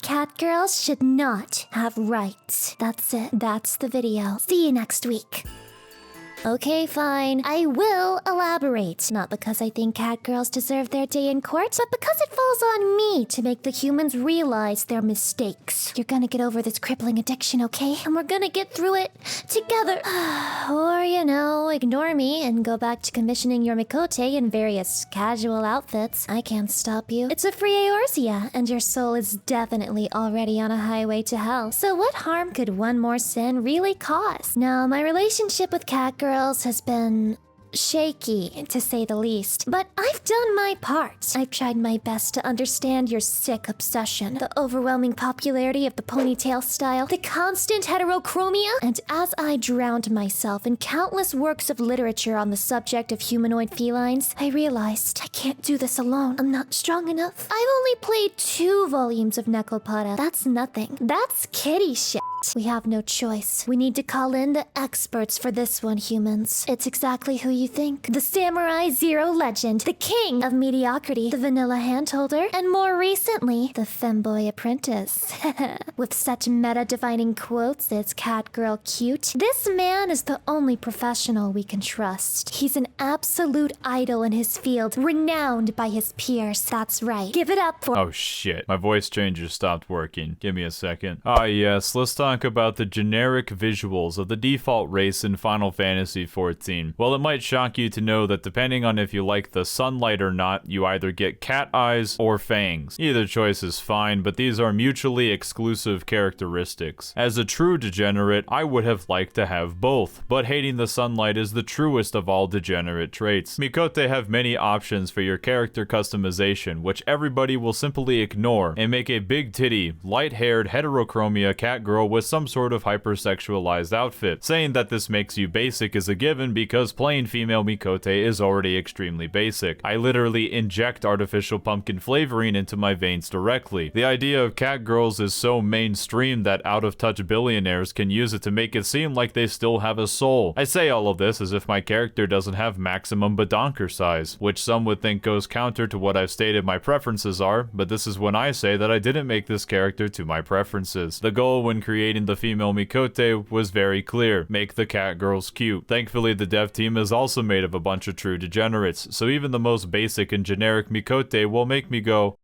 cat girls should not have rights. That's it. That's the video. See you next week. Okay, fine. I will elaborate. Not because I think cat girls deserve their day in court, but because it falls on me to make the humans realize their mistakes. You're gonna get over this crippling addiction, okay? And we're gonna get through it together. Or, you know, ignore me and go back to commissioning your Miqote in various casual outfits. I can't stop you. It's a free Eorzea, and your soul is definitely already on a highway to hell. So what harm could one more sin really cause? Now, my relationship with cat girls has been shaky, to say the least. But I've done my part. I've tried my best to understand your sick obsession, the overwhelming popularity of the ponytail style, the constant heterochromia, and as I drowned myself in countless works of literature on the subject of humanoid felines, I realized I can't do this alone. I'm not strong enough. I've only played 2 volumes of Miqote. That's nothing. That's kitty shit. We have no choice. We need to call in the experts for this one, humans. It's exactly who you think. The Samurai Zero legend, the king of mediocrity, the vanilla handholder, and more recently, the femboy apprentice. With such meta-defining quotes, it's cat girl cute. This man is the only professional we can trust. He's an absolute idol in his field, renowned by his peers. That's right. Give it up for— Oh shit, my voice changer stopped working. Give me a second. Ah yes, let's talk about the generic visuals of the default race in Final Fantasy XIV. Well, it might shock you to know that depending on if you like the sunlight or not, you either get cat eyes or fangs. Either choice is fine, but these are mutually exclusive characteristics. As a true degenerate, I would have liked to have both, but hating the sunlight is the truest of all degenerate traits. Miqote have many options for your character customization, which everybody will simply ignore and make a big titty, light-haired heterochromia cat girl with some sort of hypersexualized outfit. Saying that this makes you basic is a given because plain female Miqote is already extremely basic. I literally inject artificial pumpkin flavoring into my veins directly. The idea of cat girls is so mainstream that out-of-touch billionaires can use it to make it seem like they still have a soul. I say all of this as if my character doesn't have maximum badonker size, which some would think goes counter to what I've stated my preferences are, but this is when I say that I didn't make this character to my preferences. The goal when creating the female Miqote was very clear: make the cat girls cute. Thankfully, the dev team is also made of a bunch of true degenerates, so even the most basic and generic Miqote will make me go,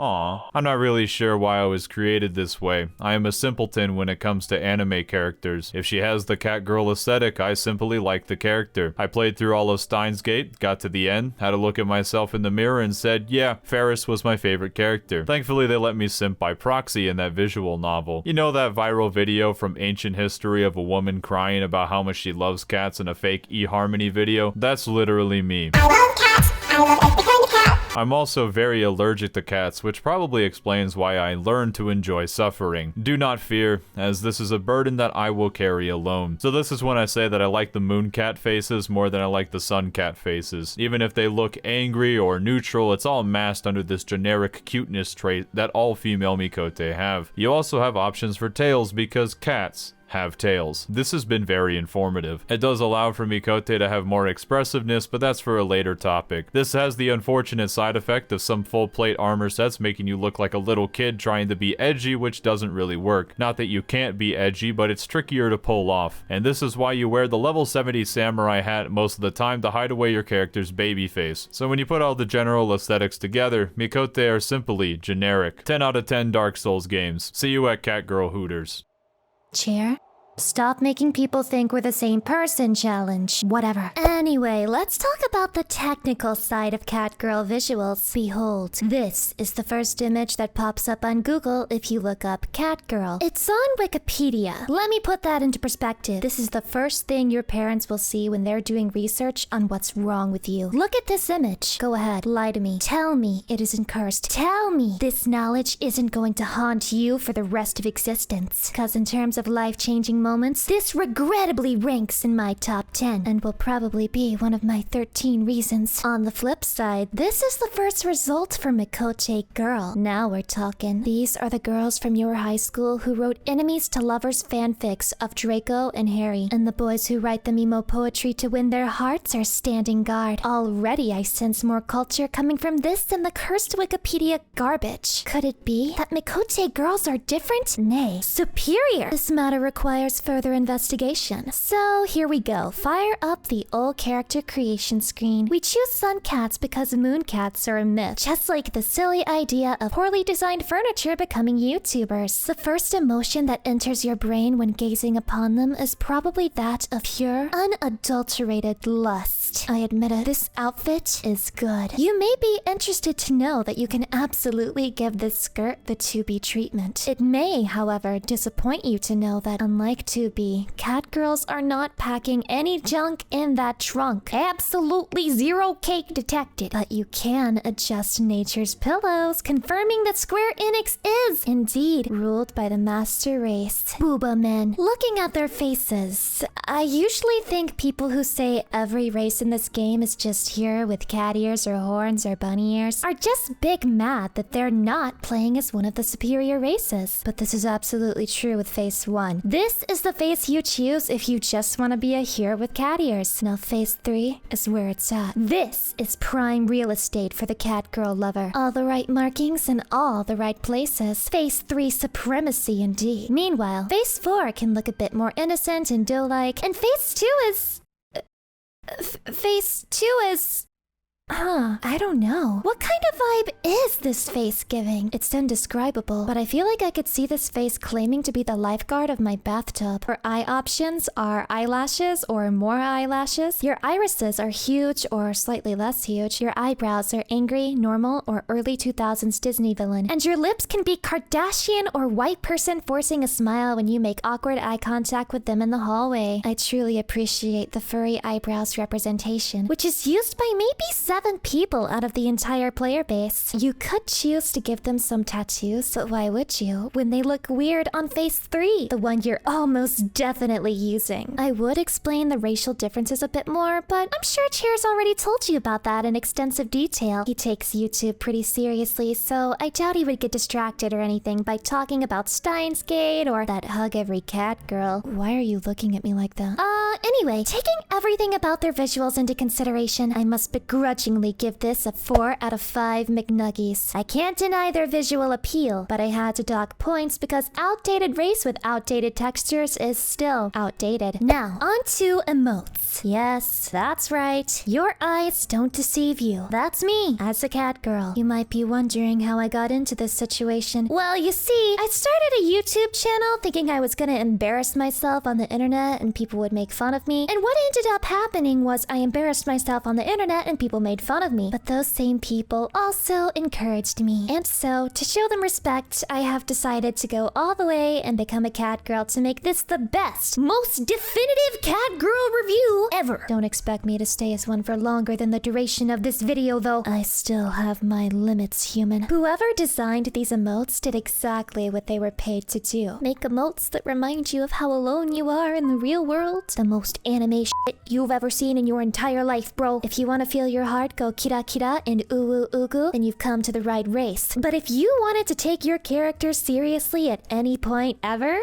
aw. I'm not really sure why I was created this way. I am a simpleton when it comes to anime characters. If she has the cat girl aesthetic, I simply like the character. I played through all of Steins Gate, got to the end, had a look at myself in the mirror and said, yeah, Ferris was my favorite character. Thankfully, they let me simp by proxy in that visual novel. You know that viral video from ancient history of a woman crying about how much she loves cats in a fake eHarmony video? That's literally me. I love cats. I love every kind of cat. I'm also very allergic to cats, which probably explains why I learned to enjoy suffering. Do not fear, as this is a burden that I will carry alone. So this is when I say that I like the moon cat faces more than I like the sun cat faces. Even if they look angry or neutral, it's all masked under this generic cuteness trait that all female Miqote have. You also have options for tails because cats have tails. This has been very informative. It does allow for Miqote to have more expressiveness, but that's for a later topic. This has the unfortunate side effect of some full plate armor sets making you look like a little kid trying to be edgy, which doesn't really work. Not that you can't be edgy, but it's trickier to pull off. And this is why you wear the level 70 samurai hat most of the time to hide away your character's baby face. So when you put all the general aesthetics together, Miqote are simply generic. 10 out of 10 Dark Souls games. See you at Catgirl Hooters. Chair? Stop making people think we're the same person challenge. Whatever. Anyway, let's talk about the technical side of catgirl visuals. Behold, this is the first image that pops up on Google if you look up catgirl. It's on Wikipedia. Let me put that into perspective. This is the first thing your parents will see when they're doing research on what's wrong with you. Look at this image. Go ahead, lie to me. Tell me it isn't cursed. Tell me this knowledge isn't going to haunt you for the rest of existence. Cause in terms of life-changing moments, this regrettably ranks in my top 10 and will probably be one of my 13 reasons. On the flip side, this is the first result for Miqote girl. Now we're talking. These are the girls from your high school who wrote enemies to lovers fanfics of Draco and Harry, and the boys who write the emo poetry to win their hearts are standing guard. Already I sense more culture coming from this than the cursed Wikipedia garbage. Could it be that Miqote girls are different? Nay, superior. This matter requires further investigation. So here we go. Fire up the old character creation screen. We choose sun cats because moon cats are a myth, just like the silly idea of poorly designed furniture becoming YouTubers. The first emotion that enters your brain when gazing upon them is probably that of pure, unadulterated lust. I admit it, this outfit is good. You may be interested to know that you can absolutely give this skirt the 2B treatment. It may, however, disappoint you to know that unlike 2B, cat girls are not packing any junk in that trunk. Absolutely zero cake detected. But you can adjust nature's pillows, confirming that Square Enix is indeed ruled by the master race, Booba men. Looking at their faces, I usually think people who say every race in this game is just here with cat ears or horns or bunny ears are just big mad that they're not playing as one of the superior races. But this is absolutely true with face 1. This is the face you choose if you just want to be a here with cat ears. Now face 3 is where it's at. This is prime real estate for the cat girl lover. All the right markings in all the right places. Face 3 supremacy indeed. Meanwhile, face 4 can look a bit more innocent and doe-like, and face 2 is... face 2 is... I don't know. What kind of vibe is this face giving? It's indescribable, but I feel like I could see this face claiming to be the lifeguard of my bathtub. Her eye options are eyelashes or more eyelashes. Your irises are huge or slightly less huge. Your eyebrows are angry, normal, or early 2000s Disney villain. And your lips can be Kardashian or white person forcing a smile when you make awkward eye contact with them in the hallway. I truly appreciate the furry eyebrows representation, which is used by maybe 7 people out of the entire player base. You could choose to give them some tattoos, but why would you when they look weird on face 3, the one you're almost definitely using? I would explain the racial differences a bit more, but I'm sure Chair's already told you about that in extensive detail. He takes YouTube pretty seriously, so I doubt he would get distracted or anything by talking about Steins Gate or that hug every cat girl. Why are you looking at me like that? Anyway, taking everything about their visuals into consideration, I must begrudgingly give this a 4 out of 5 McNuggies. I can't deny their visual appeal, but I had to dock points because outdated race with outdated textures is still outdated. Now, on to emotes. Yes, that's right. Your eyes don't deceive you. That's me, as a cat girl. You might be wondering how I got into this situation. Well, you see, I started a YouTube channel thinking I was gonna embarrass myself on the internet and people would make fun of me. And what ended up happening was I embarrassed myself on the internet and people made fun of me. But those same people also encouraged me. And so, to show them respect, I have decided to go all the way and become a cat girl to make this the best, most definitive cat girl review ever. Don't expect me to stay as one for longer than the duration of this video though. I still have my limits, human. Whoever designed these emotes did exactly what they were paid to do. Make emotes that remind you of how alone you are in the real world. The most anime shit you've ever seen in your entire life, bro. If you want to feel your heart go kira kira and uwu ugu, then you've come to the right race. But if you wanted to take your character seriously at any point ever,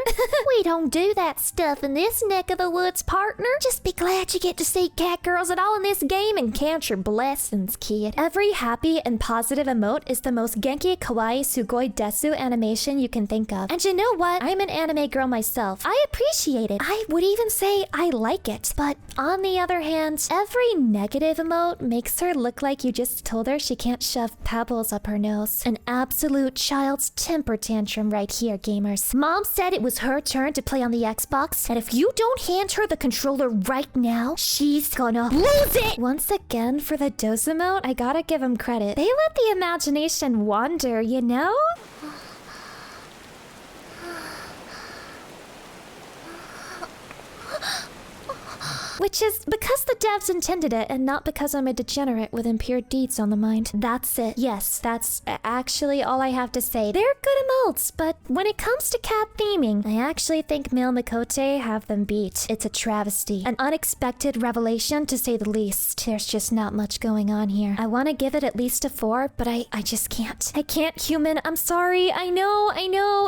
we don't do that stuff in this neck of the woods, partner. Just be glad you get to see cat girls at all in this game and count your blessings, kid. Every happy and positive emote is the most genki kawaii sugoi desu animation you can think of. And you know what? I'm an anime girl myself. I appreciate it. I would even say I like it. But on the other hand, every negative emote makes her look like you just told her she can't shove pebbles up her nose. An absolute child's temper tantrum right here, gamers. Mom said it was her turn to play on the Xbox, and if you don't hand her the controller right now, she's gonna lose it! Once again, for the dose emote, I gotta give them credit. They let the imagination wander, you know? Which is because the devs intended it and not because I'm a degenerate with impure deeds on the mind. That's it. Yes, that's actually all I have to say. They're good emotes, but when it comes to cat theming, I actually think male Miqote have them beat. It's a travesty. An unexpected revelation, to say the least. There's just not much going on here. I want to give it at least a 4, but I just can't. I can't, human. I'm sorry. I know.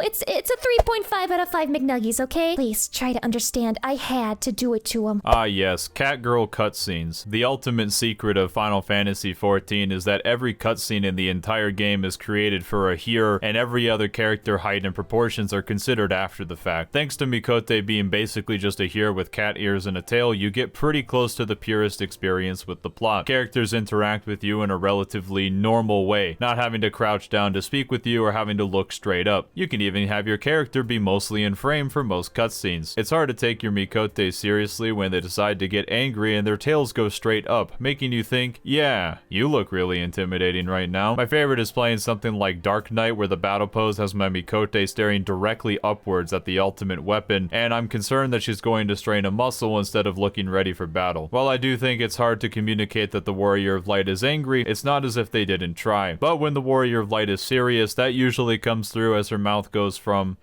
It's a 3.5 out of 5 McNuggies, okay? Please try to understand. I had to do it to him. Ah yes, cat girl cutscenes. The ultimate secret of Final Fantasy XIV is that every cutscene in the entire game is created for a hearer, and every other character height and proportions are considered after the fact. Thanks to Miqote being basically just a hearer with cat ears and a tail, you get pretty close to the purest experience with the plot. Characters interact with you in a relatively normal way, not having to crouch down to speak with you or having to look straight up. You can even have your character be mostly in frame for most cutscenes. It's hard to take your Miqote seriously when they decide to get angry and their tails go straight up, making you think, yeah, you look really intimidating right now. My favorite is playing something like Dark Knight, where the battle pose has my Miqote staring directly upwards at the ultimate weapon, and I'm concerned that she's going to strain a muscle instead of looking ready for battle. While I do think it's hard to communicate that the Warrior of Light is angry, it's not as if they didn't try. But when the Warrior of Light is serious, that usually comes through as her mouth goes from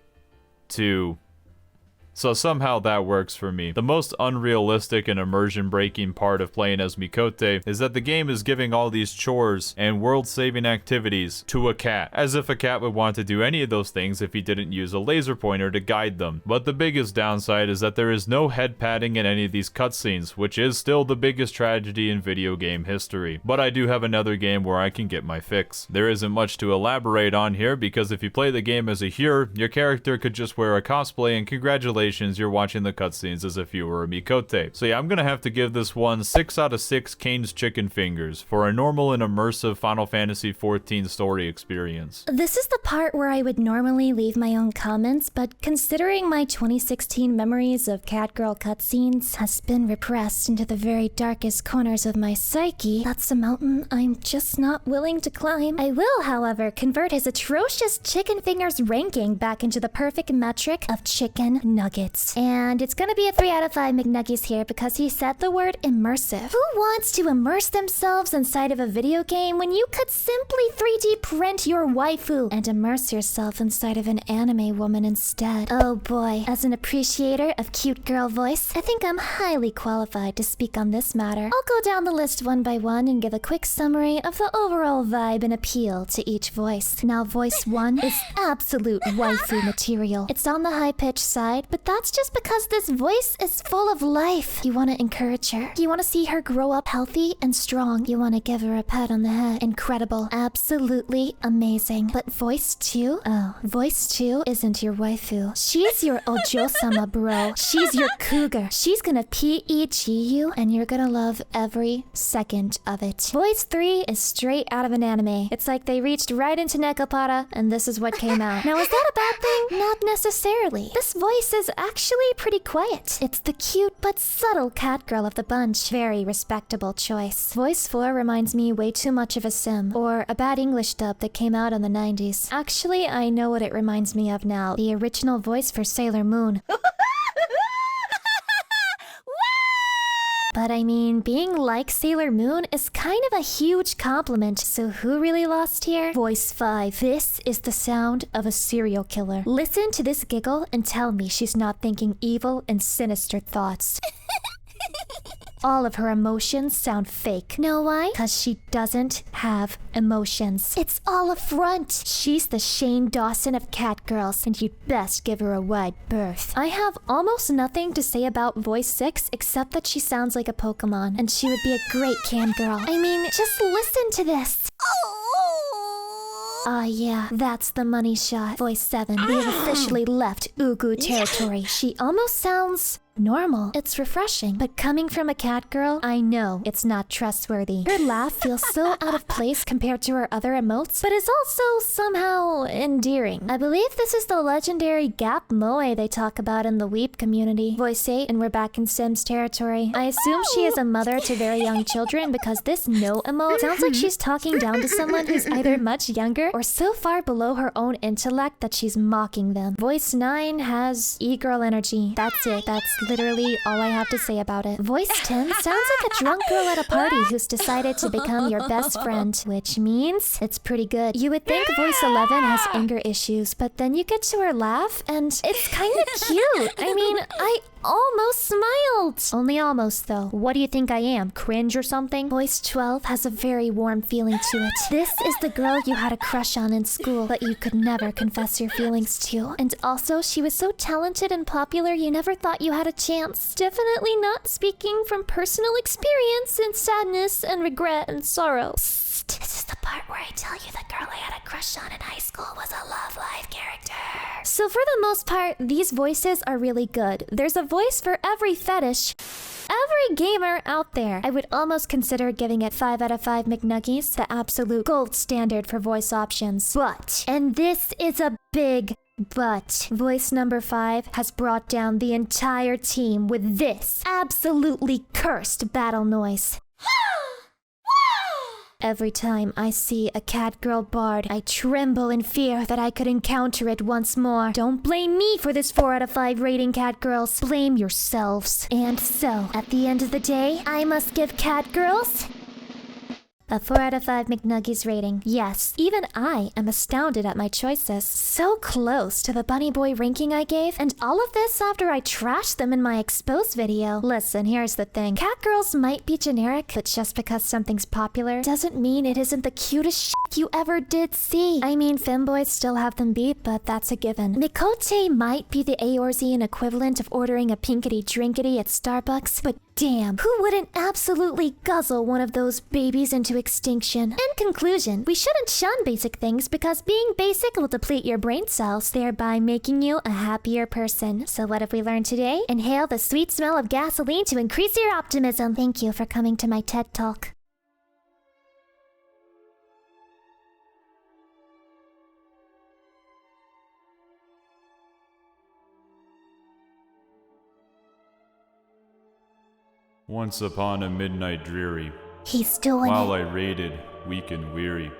to. So somehow that works for me. The most unrealistic and immersion breaking part of playing as Miqote is that the game is giving all these chores and world saving activities to a cat, as if a cat would want to do any of those things if he didn't use a laser pointer to guide them. But the biggest downside is that there is no head patting in any of these cutscenes, which is still the biggest tragedy in video game history. But I do have another game where I can get my fix. There isn't much to elaborate on here, because if you play the game as a hearer, your character could just wear a cosplay, and congratulations, you're watching the cutscenes as if you were a Miqote. So yeah, I'm gonna have to give this one 6 out of 6 Kane's chicken fingers for a normal and immersive Final Fantasy XIV story experience. This is the part where I would normally leave my own comments, but considering my 2016 memories of catgirl cutscenes has been repressed into the very darkest corners of my psyche, that's a mountain I'm just not willing to climb. I will, however, convert his atrocious chicken fingers ranking back into the perfect metric of chicken nuggets. And it's gonna be a 3 out of 5 McNuggies here because he said the word immersive. Who wants to immerse themselves inside of a video game when you could simply 3D print your waifu and immerse yourself inside of an anime woman instead? Oh boy, as an appreciator of cute girl voice, I think I'm highly qualified to speak on this matter. I'll go down the list one by one and give a quick summary of the overall vibe and appeal to each voice. Now, voice 1 is absolute waifu material. It's on the high-pitched side, but that's just because this voice is full of life. You want to encourage her. You want to see her grow up healthy and strong. You want to give her a pat on the head. Incredible. Absolutely amazing. But voice 2? Oh, voice 2 isn't your waifu. She's your Ojo-sama, bro. She's your cougar. She's gonna PEG you, and you're gonna love every second of it. Voice 3 is straight out of an anime. It's like they reached right into Nekopara, and this is what came out. Now, is that a bad thing? Not necessarily. This voice is actually pretty quiet. It's the cute but subtle cat girl of the bunch. Very respectable choice. Voice 4 reminds me way too much of a sim, or a bad English dub that came out in the 90s. Actually, I know what it reminds me of now. The original voice for Sailor Moon. But I mean, being like Sailor Moon is kind of a huge compliment, so who really lost here? Voice 5. This is the sound of a serial killer. Listen to this giggle and tell me she's not thinking evil and sinister thoughts. All of her emotions sound fake. Know why? Because she doesn't have emotions. It's all a front. She's the Shane Dawson of catgirls, and you'd best give her a wide berth. I have almost nothing to say about voice 6 except that she sounds like a Pokemon, and she would be a great cam girl. I mean, just listen to this. Ah, yeah, that's the money shot. Voice 7. We have officially left Ugu territory. She almost sounds normal. It's refreshing, but coming from a cat girl, I know it's not trustworthy. Her laugh feels so out of place compared to her other emotes, but is also somehow endearing. I believe this is the legendary Gap Moe they talk about in the Weep community. Voice 8, and we're back in Sims territory. I assume she is a mother to very young children because this no emote sounds like she's talking down to someone who's either much younger or so far below her own intellect that she's mocking them. Voice 9 has e-girl energy. That's it. That's literally all I have to say about it. Voice 10 sounds like a drunk girl at a party who's decided to become your best friend, which means it's pretty good. You would think Voice 11 has anger issues, but then you get to her laugh, and it's kinda cute. I mean, I almost smiled. Only almost, though. What do you think I am? Cringe or something? Voice 12 has a very warm feeling to it. This is the girl you had a crush on in school, but you could never confess your feelings to. And also, she was so talented and popular, you never thought you had a chance. Definitely not speaking from personal experience and sadness and regret and sorrow. Psst. This is the part where I tell you the girl I had a crush on in high school was a Love Live character. So for the most part, these voices are really good. There's a voice for every fetish. Every gamer out there. I would almost consider giving it 5 out of 5 McNuggies, the absolute gold standard for voice options. But, and this is a big but, voice number 5 has brought down the entire team with this absolutely cursed battle noise. Every time I see a catgirl bard, I tremble in fear that I could encounter it once more. Don't blame me for this 4 out of 5 rating, catgirls. Blame yourselves. And so, at the end of the day, I must give catgirls a 4 out of 5 McNuggies rating. Yes, even I am astounded at my choices. So close to the Bunny Boy ranking I gave, and all of this after I trashed them in my exposed video. Listen, here's the thing. Catgirls might be generic, but just because something's popular doesn't mean it isn't the cutest shit you ever did see. I mean, femboys still have them beat, but that's a given. Miqote might be the Eorzean equivalent of ordering a pinkety drinkety at Starbucks, but damn, who wouldn't absolutely guzzle one of those babies into extinction? In conclusion, we shouldn't shun basic things because being basic will deplete your brain cells, thereby making you a happier person. So what have we learned today? Inhale the sweet smell of gasoline to increase your optimism. Thank you for coming to my TED Talk. Once upon a midnight dreary, He's doing while it. I raided, weak and weary,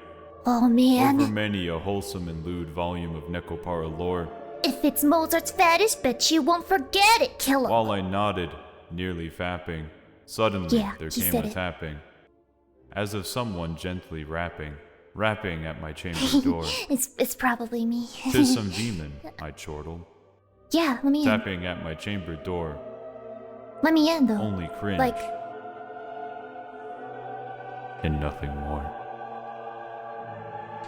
Oh man. over many a wholesome and lewd volume of Necopara lore, If it's Mozart's fetish, bet you won't forget it, killer. while I nodded, nearly fapping, suddenly Yeah, there he came said a it. tapping, as of someone gently rapping at my chamber door. It's probably me. 'Tis some demon, I chortled, Yeah, let me in. tapping at my chamber door, Let me in though. only cringe, Like, and nothing more.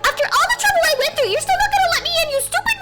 after all the trouble I went through, you're still not gonna let me in, you stupid